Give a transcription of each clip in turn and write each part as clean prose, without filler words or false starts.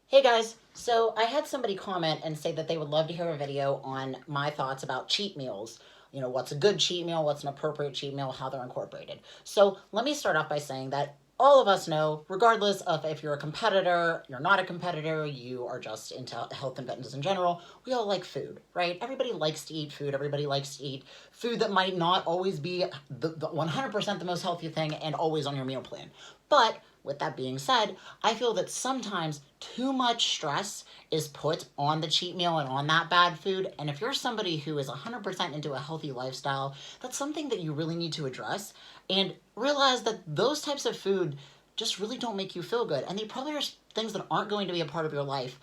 Hey guys, so I had somebody comment and say that they would love to hear a video on my thoughts about cheat meals. You know, what's a good cheat meal, what's an appropriate cheat meal, how they're incorporated. So let me start off by saying that all of us know, regardless of if you're a competitor, you're not a competitor, you are just into health and fitness in general, we all like food, right? Everybody likes to eat food. Everybody likes to eat food that might not always be the 100% the most healthy thing and always on your meal plan. But with that being said, I feel that sometimes too much stress is put on the cheat meal and on that bad food. And if you're somebody who is 100% into a healthy lifestyle, that's something that you really need to address and realize that those types of food just really don't make you feel good. And they probably are things that aren't going to be a part of your life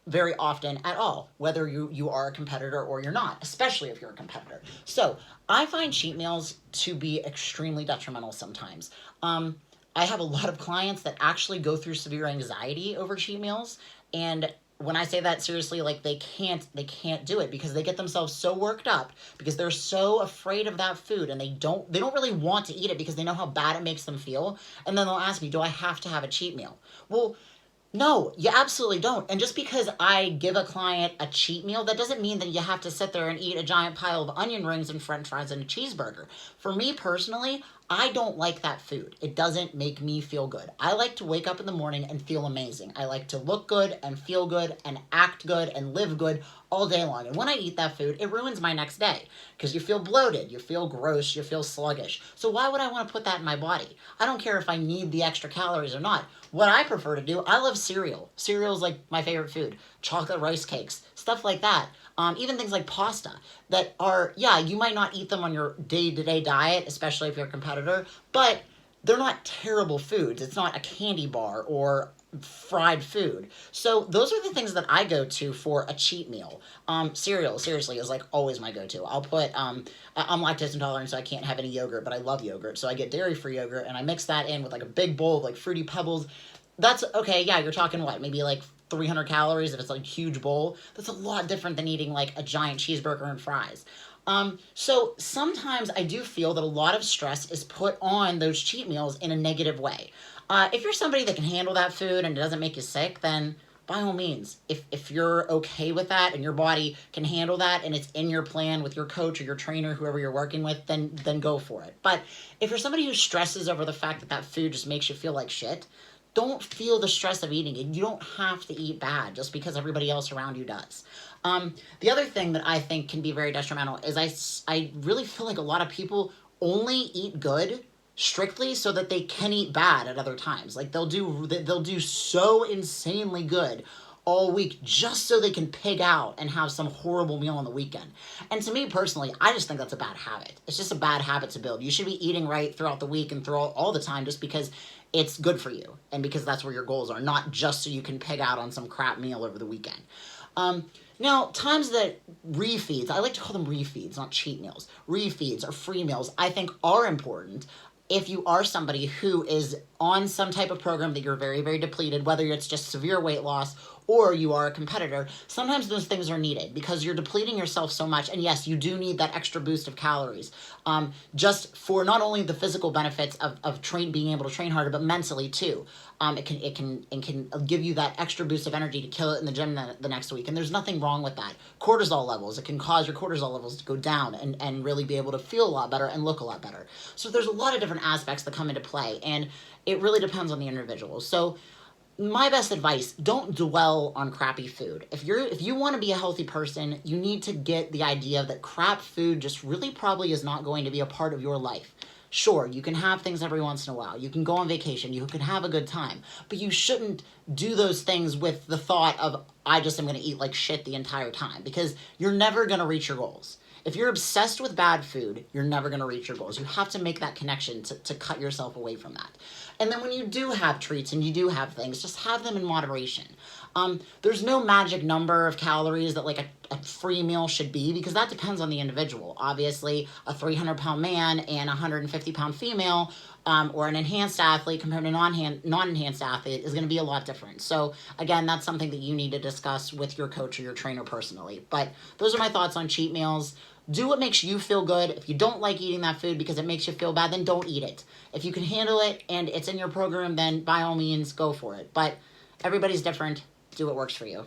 very often at all, whether you are a competitor or you're not, especially if you're a competitor. So I find cheat meals to be extremely detrimental sometimes. I have a lot of clients that actually go through severe anxiety over cheat meals, and when I say that seriously, like they can't do it because they get themselves so worked up because they're so afraid of that food, and they don't really want to eat it because they know how bad it makes them feel. And then they'll ask me, do I have to have a cheat meal? Well, no, you absolutely don't. And just because I give a client a cheat meal, that doesn't mean that you have to sit there and eat a giant pile of onion rings and french fries and a cheeseburger. For me personally, I don't like that food. It doesn't make me feel good. I like to wake up in the morning and feel amazing. I like to look good and feel good and act good and live good all day long. And when I eat that food, it ruins my next day because you feel bloated, you feel gross, you feel sluggish. So why would I want to put that in my body? I don't care if I need the extra calories or not. What I prefer to do, I love cereal. Cereal is like my favorite food. Chocolate rice cakes, stuff like that. Even things like pasta that are, yeah, you might not eat them on your day-to-day diet, especially if you're a competitor, but they're not terrible foods. It's not a candy bar or fried food. So those are the things that I go to for a cheat meal. Cereal, seriously, is like always my go-to. I'll put, I'm lactose intolerant, so I can't have any yogurt, but I love yogurt. So I get dairy-free yogurt, and I mix that in with like a big bowl of like Fruity Pebbles. That's okay. Yeah, you're talking what? Maybe like 300 calories if it's like a huge bowl. That's a lot different than eating like a giant cheeseburger and fries. So sometimes I do feel that a lot of stress is put on those cheat meals in a negative way. If you're somebody that can handle that food and it doesn't make you sick, then by all means, if you're okay with that and your body can handle that and it's in your plan with your coach or your trainer, whoever you're working with, then go for it. But if you're somebody who stresses over the fact that that food just makes you feel like shit, don't feel the stress of eating it. You don't have to eat bad just because everybody else around you does. The other thing that I think can be very detrimental is I really feel like a lot of people only eat good strictly so that they can eat bad at other times. Like they'll do so insanely good all week just so they can pig out and have some horrible meal on the weekend. And to me personally, I just think that's a bad habit. It's just a bad habit to build. You should be eating right throughout the week and throughout all the time just because it's good for you and because that's where your goals are, not just so you can pig out on some crap meal over the weekend. Now, times that refeeds, I like to call them refeeds, not cheat meals, refeeds or free meals, I think are important if you are somebody who is on some type of program that you're very, very depleted, whether it's just severe weight loss or you are a competitor, sometimes those things are needed because you're depleting yourself so much. And yes, you do need that extra boost of calories, just for not only the physical benefits of being able to train harder, but mentally too. It can give you that extra boost of energy to kill it in the gym the next week. And there's nothing wrong with that. Cortisol levels, it can cause your cortisol levels to go down and really be able to feel a lot better and look a lot better. So there's a lot of different aspects that come into play, and it really depends on the individual. So my best advice, don't dwell on crappy food. If you want to be a healthy person, you need to get the idea that crap food just really probably is not going to be a part of your life. Sure, you can have things every once in a while. You can go on vacation. You can have a good time. But you shouldn't do those things with the thought of, I just am going to eat like shit the entire time, because you're never going to reach your goals. If you're obsessed with bad food, you're never going to reach your goals. You have to make that connection to cut yourself away from that. And then when you do have treats and you do have things, just have them in moderation. There's no magic number of calories that like a free meal should be, because that depends on the individual. Obviously, a 300-pound man and a 150-pound female, or an enhanced athlete compared to non-enhanced athlete is going to be a lot different. So again, that's something that you need to discuss with your coach or your trainer personally. But those are my thoughts on cheat meals. Do what makes you feel good. If you don't like eating that food because it makes you feel bad, then don't eat it. If you can handle it and it's in your program, then by all means, go for it. But everybody's different. do what works for you.